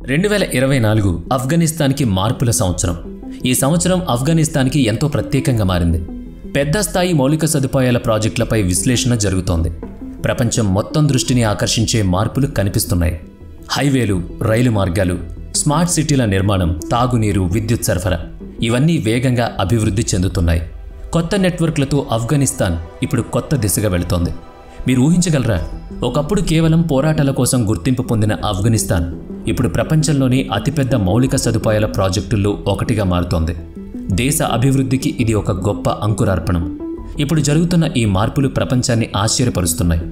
2024 ఆఫ్ఘనిస్తాన్కి మార్పుల సంవత్సరం. ఈ సంవత్సరం ఆఫ్ఘనిస్తాన్కి ఎంతో ప్రత్యేకంగా మారింది. పెద్ద స్థాయి మౌలిక సదుపాయాల ప్రాజెక్టులపై విశ్లేషణ జరుగుతోంది. ప్రపంచం మొత్తం దృష్టిని ఆకర్షించే మార్పులు కనిపిస్తున్నాయి. హైవేలు, రైలు మార్గాలు, స్మార్ట్ సిటీల నిర్మాణం, తాగునీరు, విద్యుత్ సరఫరా ఇవన్నీ వేగంగా అభివృద్ధి చెందుతున్నాయి. కొత్త నెట్వర్క్లతో ఆఫ్ఘనిస్తాన్ ఇప్పుడు కొత్త దిశగా వెళుతోంది. మీరు ఊహించగలరా? ఒకప్పుడు కేవలం పోరాటాల కోసం గుర్తింపు పొందిన ఆఫ్ఘనిస్తాన్ ఇప్పుడు ప్రపంచంలోని అతిపెద్ద మౌలిక సదుపాయాల ప్రాజెక్టుల్లో ఒకటిగా మారుతోంది. దేశ అభివృద్ధికి ఇది ఒక గొప్ప అంకురార్పణం. ఇప్పుడు జరుగుతున్న ఈ మార్పులు ప్రపంచాన్ని ఆశ్చర్యపరుస్తున్నాయి.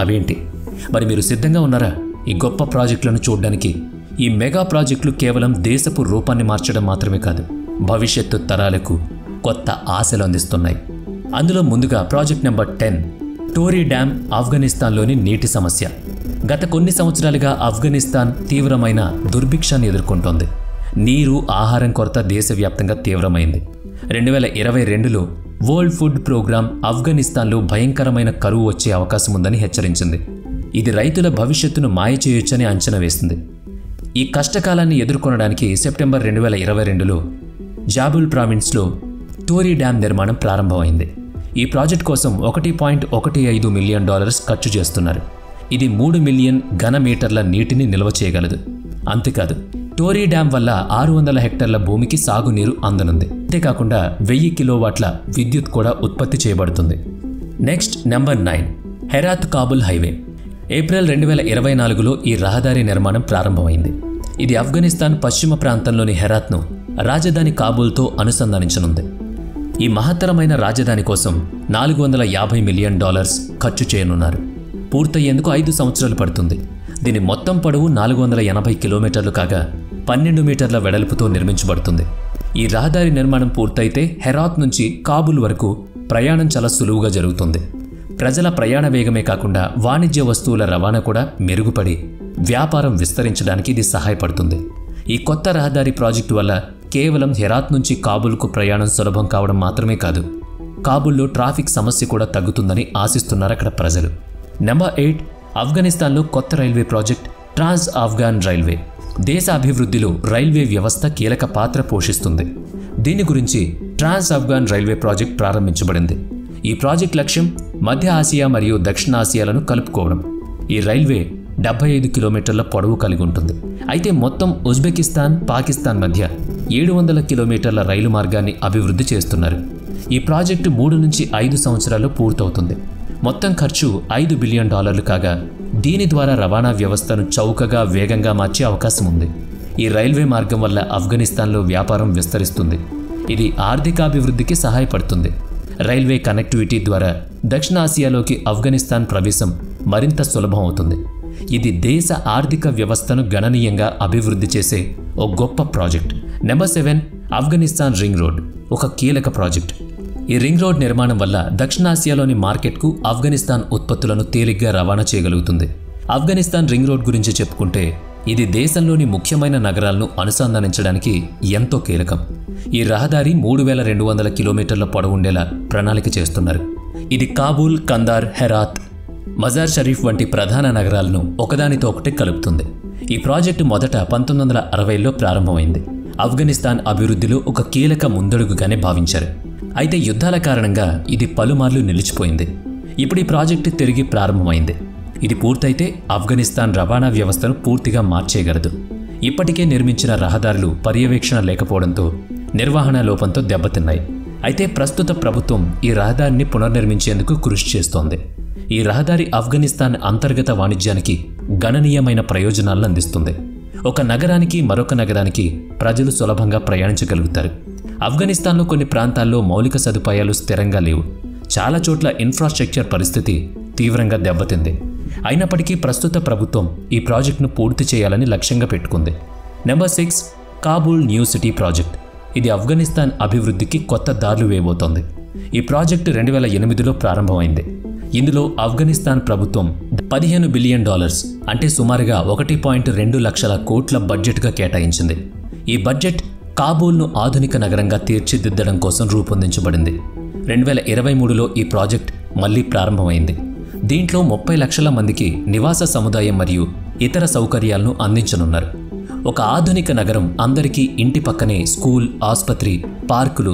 అవేంటి? మరి మీరు సిద్ధంగా ఉన్నారా ఈ గొప్ప ప్రాజెక్టులను చూడడానికి? ఈ మెగా ప్రాజెక్టులు కేవలం దేశపు రూపాన్ని మార్చడం మాత్రమే కాదు, భవిష్యత్తు తరాలకు కొత్త ఆశలు అందిస్తున్నాయి. అందులో ముందుగా ప్రాజెక్ట్ నెంబర్ 10, టోరీ డ్యామ్, ఆఫ్ఘనిస్తాన్లోని నీటి సమస్య. గత కొన్ని సంవత్సరాలుగా ఆఫ్ఘనిస్తాన్ తీవ్రమైన దుర్భిక్షాన్ని ఎదుర్కొంటోంది. నీరు, ఆహారం కొరత దేశవ్యాప్తంగా తీవ్రమైంది. 2022లో వరల్డ్ ఫుడ్ ప్రోగ్రాం ఆఫ్ఘనిస్తాన్లో భయంకరమైన కరువు వచ్చే అవకాశం ఉందని హెచ్చరించింది. ఇది రైతుల భవిష్యత్తును మాయ చేయొచ్చని అంచనా వేసింది. ఈ కష్టకాలాన్ని ఎదుర్కొనడానికి సెప్టెంబర్ 2022లో జాబుల్ ప్రావిన్స్లో టోరీ డ్యామ్ నిర్మాణం ప్రారంభమైంది. ఈ ప్రాజెక్ట్ కోసం $1.15 మిలియన్ ఖర్చు చేస్తున్నారు. ఇది 3 మిలియన్ ఘన మీటర్ల నీటిని నిల్వ చేయగలదు. అంతేకాదు, టోరీ డ్యామ్ వల్ల 600 హెక్టార్ల భూమికి సాగునీరు అందనుంది. అంతేకాకుండా 1000 కిలోవాట్ల విద్యుత్ కూడా ఉత్పత్తి చేయబడుతుంది. Next number 9, Herat Kabul highway. April 2024లో ఈ రహదారి నిర్మాణం ప్రారంభమైంది. ఇది ఆఫ్ఘనిస్తాన్ పశ్చిమ ప్రాంతంలోని హెరాత్ను రాజధాని కాబూల్తో అనుసంధానించనుంది. ఈ మహత్తరమైన రాజధాని కోసం $450 మిలియన్ ఖర్చు చేయనున్నారు. పూర్తయ్యేందుకు 5 సంవత్సరాలు పడుతుంది. దీని మొత్తం పొడవు 480 కిలోమీటర్లు కాగా 12 మీటర్ల వెడల్పుతో నిర్మించబడుతుంది. ఈ రహదారి నిర్మాణం పూర్తయితే హెరాత్ నుంచి కాబూల్ వరకు ప్రయాణం చాలా సులువుగా జరుగుతుంది. ప్రజల ప్రయాణ వేగమే కాకుండా వాణిజ్య వస్తువుల రవాణా కూడా మెరుగుపడి వ్యాపారం విస్తరించడానికి ఇది సహాయపడుతుంది. ఈ కొత్త రహదారి ప్రాజెక్టు వల్ల కేవలం హెరాత్ నుంచి కాబూల్కు ప్రయాణం సులభం కావడం మాత్రమే కాదు, కాబూల్లో ట్రాఫిక్ సమస్య కూడా తగ్గుతుందని ఆశిస్తున్నారు అక్కడ ప్రజలు. నెంబర్ 8, ఆఫ్ఘనిస్తాన్లో కొత్త రైల్వే ప్రాజెక్ట్ ట్రాన్స్ ఆఫ్ఘాన్ రైల్వే. దేశ అభివృద్ధిలో రైల్వే వ్యవస్థ కీలక పాత్ర పోషిస్తుంది. దీని గురించి ట్రాన్స్ ఆఫ్ఘాన్ రైల్వే ప్రాజెక్ట్ ప్రారంభించబడింది. ఈ ప్రాజెక్ట్ లక్ష్యం మధ్య ఆసియా మరియు దక్షిణాసియాలను కలుపుకోవడం. ఈ రైల్వే 75 కిలోమీటర్ల పొడవు కలిగి ఉంటుంది. అయితే మొత్తం ఉజ్బెకిస్తాన్, పాకిస్తాన్ మధ్య 700 కిలోమీటర్ల రైలు మార్గాన్ని అభివృద్ధి చేస్తున్నారు. ఈ ప్రాజెక్టు 3 నుంచి 5 సంవత్సరాల్లో పూర్తవుతుంది. మొత్తం ఖర్చు $5 బిలియన్ కాగా దీని ద్వారా రవాణా వ్యవస్థను చౌకగా, వేగంగా మార్చే అవకాశం ఉంది. ఈ రైల్వే మార్గం వల్ల ఆఫ్ఘనిస్తాన్లో వ్యాపారం విస్తరిస్తుంది. ఇది ఆర్థికాభివృద్ధికి సహాయపడుతుంది. రైల్వే కనెక్టివిటీ ద్వారా దక్షిణాసియాలోకి ఆఫ్ఘనిస్తాన్ ప్రవేశం మరింత సులభం అవుతుంది. ఇది దేశ ఆర్థిక వ్యవస్థను గణనీయంగా అభివృద్ధి చేసే ఓ గొప్ప project. Number 7, Afghanistan ring road, ఒక కీలక ప్రాజెక్ట్. ఈ రింగ్ రోడ్ నిర్మాణం వల్ల దక్షిణాసియాలోని మార్కెట్కు ఆఫ్ఘనిస్తాన్ ఉత్పత్తులను తేలిగ్గా రవాణా చేయగలుగుతుంది. ఆఫ్ఘనిస్తాన్ రింగ్ రోడ్ గురించి చెప్పుకుంటే ఇది దేశంలోని ముఖ్యమైన నగరాలను అనుసంధానించడానికి ఎంతో కీలకం. ఈ రహదారి 3200 కిలోమీటర్ల పొడవుండేలా ప్రణాళిక చేస్తున్నారు. ఇది కాబూల్, కందార్, హెరాత్, మజార్ షరీఫ్ వంటి ప్రధాన నగరాలను ఒకదానితో ఒకటి కలుపుతుంది. ఈ ప్రాజెక్టు మొదట 1960లో ప్రారంభమైంది. ఆఫ్ఘనిస్తాన్ అభివృద్ధిలో ఒక కీలక ముందడుగుగానే భావించారు. అయితే యుద్ధాల కారణంగా ఇది పలుమార్లు నిలిచిపోయింది. ఇప్పుడు ఈ ప్రాజెక్టు తిరిగి ప్రారంభమైంది. ఇది పూర్తయితే ఆఫ్ఘనిస్తాన్ రవాణా వ్యవస్థను పూర్తిగా మార్చేయగలదు. ఇప్పటికే నిర్మించిన రహదారులు పర్యవేక్షణ లేకపోవడంతో, నిర్వహణ లోపంతో దెబ్బతిన్నాయి. అయితే ప్రస్తుత ప్రభుత్వం ఈ రహదారిని పునర్నిర్మించేందుకు కృషి చేస్తోంది. ఈ రహదారి ఆఫ్ఘనిస్తాన్ అంతర్గత వాణిజ్యానికి గణనీయమైన ప్రయోజనాలను అందిస్తుంది. ఒక నగరానికి మరొక నగరానికి ప్రజలు సులభంగా ప్రయాణించగలుగుతారు. ఆఫ్ఘనిస్తాన్లో కొన్ని ప్రాంతాల్లో మౌలిక సదుపాయాలు స్థిరంగా లేవు. చాలా చోట్ల ఇన్ఫ్రాస్ట్రక్చర్ పరిస్థితి తీవ్రంగా దెబ్బతింది. అయినప్పటికీ ప్రస్తుత ప్రభుత్వం ఈ ప్రాజెక్టును పూర్తి చేయాలని లక్ష్యంగా పెట్టుకుంది. Number 6, Kabul new city project. ఇది ఆఫ్ఘనిస్తాన్ అభివృద్ధికి కొత్త దారులు వేయబోతోంది. ఈ ప్రాజెక్టు 2008లో ప్రారంభమైంది. ఇందులో ఆఫ్ఘనిస్తాన్ ప్రభుత్వం $15 బిలియన్ అంటే సుమారుగా 1.2 లక్షల కోట్ల బడ్జెట్గా కేటాయించింది. ఈ బడ్జెట్ కాబూల్ను ఆధునిక నగరంగా తీర్చిదిద్దడం కోసం రూపొందించబడింది. 2023లో ఈ ప్రాజెక్ట్ మళ్లీ ప్రారంభమైంది. దీంట్లో 30 లక్షల మందికి నివాస సముదాయం మరియు ఇతర సౌకర్యాలను అందించనున్నారు. ఒక ఆధునిక నగరం, అందరికీ ఇంటి పక్కనే స్కూల్, ఆసుపత్రి, పార్కులు,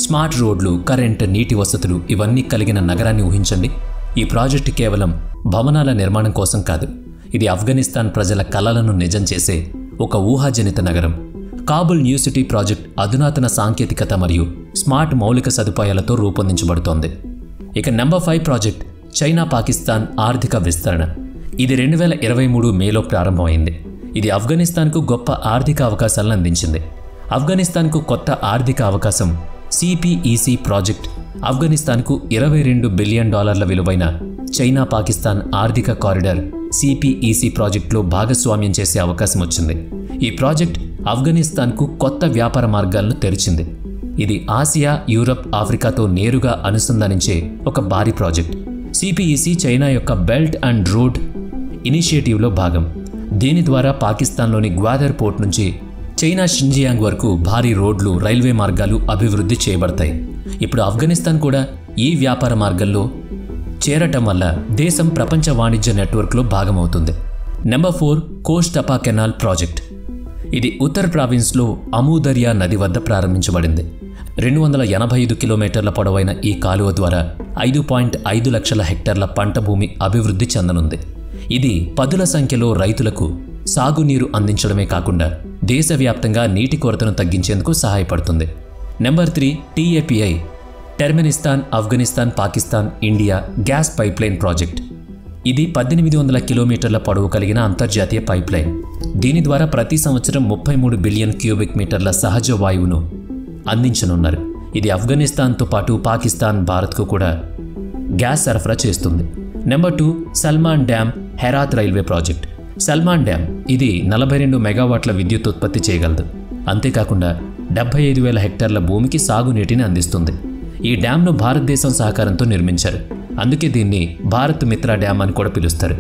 స్మార్ట్ రోడ్లు, కరెంట్, నీటి వసతులు ఇవన్నీ కలిగిన నగరాన్ని ఊహించండి. ఈ ప్రాజెక్టు కేవలం భవనాల నిర్మాణం కోసం కాదు. ఇది ఆఫ్ఘనిస్తాన్ ప్రజల కలలను నిజం చేసే ఒక ఊహాజనిత నగరం. కాబుల్ న్యూ సిటీ ప్రాజెక్ట్ అధునాతన సాంకేతికత మరియు స్మార్ట్ మౌలిక సదుపాయాలతో రూపొందించబడుతోంది. ఇక నెంబర్ 5 ప్రాజెక్ట్ చైనా పాకిస్తాన్ ఆర్థిక విస్తరణ. ఇది 2023 మేలో ప్రారంభమైంది. ఇది ఆఫ్ఘనిస్తాన్కు గొప్ప ఆర్థిక అవకాశాలను అందించింది. ఆఫ్ఘనిస్తాన్కు కొత్త ఆర్థిక అవకాశం సిపిఈసి ప్రాజెక్ట్ ఆఫ్ఘనిస్తాన్కు $22 బిలియన్ విలువైన చైనా పాకిస్తాన్ ఆర్థిక కారిడార్ సిపిఈసి ప్రాజెక్టులో భాగస్వామ్యం చేసే అవకాశం వచ్చింది. ఈ ప్రాజెక్ట్ ఆఫ్ఘనిస్తాన్కు కొత్త వ్యాపార మార్గాలను తెరిచింది. ఇది ఆసియా, యూరప్, ఆఫ్రికాతో నేరుగా అనుసంధానించే ఒక భారీ ప్రాజెక్ట్. సిపిఈసి చైనా యొక్క బెల్ట్ అండ్ రోడ్ ఇనిషియేటివ్లో భాగం. దీని ద్వారా పాకిస్తాన్లోని గ్వాదర్ పోర్ట్ నుంచి చైనా షింజియాంగ్ వరకు భారీ రోడ్లు, రైల్వే మార్గాలు అభివృద్ధి చేయబడతాయి. ఇప్పుడు ఆఫ్ఘనిస్తాన్ కూడా ఈ వ్యాపార మార్గంలో చేరటం వల్ల దేశం ప్రపంచ వాణిజ్య నెట్వర్క్లో భాగమవుతుంది. నెంబర్ 4 కోస్ట్ టపా కెనాల్ ప్రాజెక్ట్. ఇది ఉత్తర్ ప్రావిన్స్లో అమూదర్యా నది వద్ద ప్రారంభించబడింది. 285 కిలోమీటర్ల పొడవైన ఈ కాలువ ద్వారా 5.5 లక్షల హెక్టార్ల పంట భూమి అభివృద్ధి చెందనుంది. ఇది పదుల సంఖ్యలో రైతులకు సాగునీరు అందించడమే కాకుండా దేశవ్యాప్తంగా నీటి కొరతను తగ్గించేందుకు సహాయపడుతుంది. Number 3 TAPI Turkmenistan Afghanistan Pakistan India gas pipeline project. ఇది 1800 కిలోమీటర్ల పొడవు కలిగిన అంతర్జాతీయ పైప్లైన్. దీని ద్వారా ప్రతి సంవత్సరం 33 బిలియన్ క్యూబిక్ మీటర్ల సహజ వాయువును అందించనున్నారు. ఇది ఆఫ్ఘనిస్తాన్తో పాటు పాకిస్తాన్, భారత్కు కూడా గ్యాస్ సరఫరా చేస్తుంది. Number 2 Salman dam Herath railway project. Salman dam ఇది 42 మెగావాట్ల విద్యుత్ ఉత్పత్తి చేయగలదు. అంతేకాకుండా 75,000 హెక్టార్ల భూమికి సాగునీటిని అందిస్తుంది. ఈ డ్యామ్ను భారతదేశం సహకారంతో నిర్మించారు. అందుకే దీన్ని భారత్ మిత్ర డ్యామ్ అని కూడా పిలుస్తారు.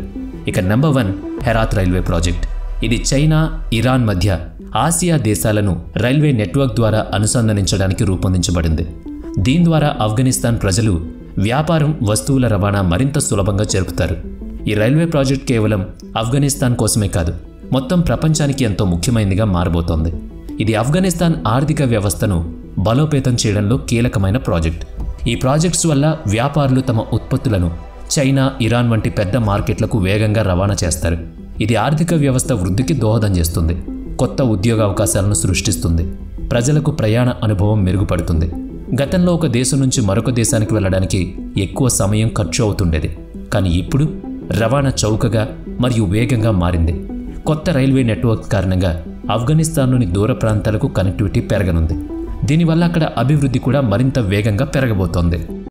ఇక నెంబర్ 1 హెరాత్ రైల్వే ప్రాజెక్ట్. ఇది చైనా, ఇరాన్ మధ్య ఆసియా దేశాలను రైల్వే నెట్వర్క్ ద్వారా అనుసంధానించడానికి రూపొందించబడింది. దీని ద్వారా ఆఫ్ఘనిస్తాన్ ప్రజలు వ్యాపారం, వస్తువుల రవాణా మరింత సులభంగా జరుపుతారు. ఈ రైల్వే ప్రాజెక్ట్ కేవలం ఆఫ్ఘనిస్తాన్ కోసమే కాదు, మొత్తం ప్రపంచానికి ఎంతో ముఖ్యమైనదిగా మారబోతోంది. ఇది ఆఫ్ఘనిస్తాన్ ఆర్థిక వ్యవస్థను బలోపేతం చేయడంలో కీలకమైన ప్రాజెక్ట్. ఈ ప్రాజెక్ట్స్ వల్ల వ్యాపారులు తమ ఉత్పత్తులను చైనా, ఇరాన్ వంటి పెద్ద మార్కెట్లకు వేగంగా రవాణా చేస్తారు. ఇది ఆర్థిక వ్యవస్థ వృద్ధికి దోహదం చేస్తుంది, కొత్త ఉద్యోగ అవకాశాలను సృష్టిస్తుంది, ప్రజలకు ప్రయాణ అనుభవం మెరుగుపడుతుంది. గతంలో ఒక దేశం నుంచి మరొక దేశానికి వెళ్ళడానికి ఎక్కువ సమయం ఖర్చు అవుతుండేది. కానీ ఇప్పుడు రవాణా చౌకగా మరియు వేగంగా మారింది. కొత్త రైల్వే నెట్వర్క్ కారణంగా ఆఫ్ఘనిస్తాన్లోని దూర ప్రాంతాలకు కనెక్టివిటీ పెరగనుంది. దీనివల్ల అక్కడ అభివృద్ధి కూడా మరింత వేగంగా పెరగబోతోంది.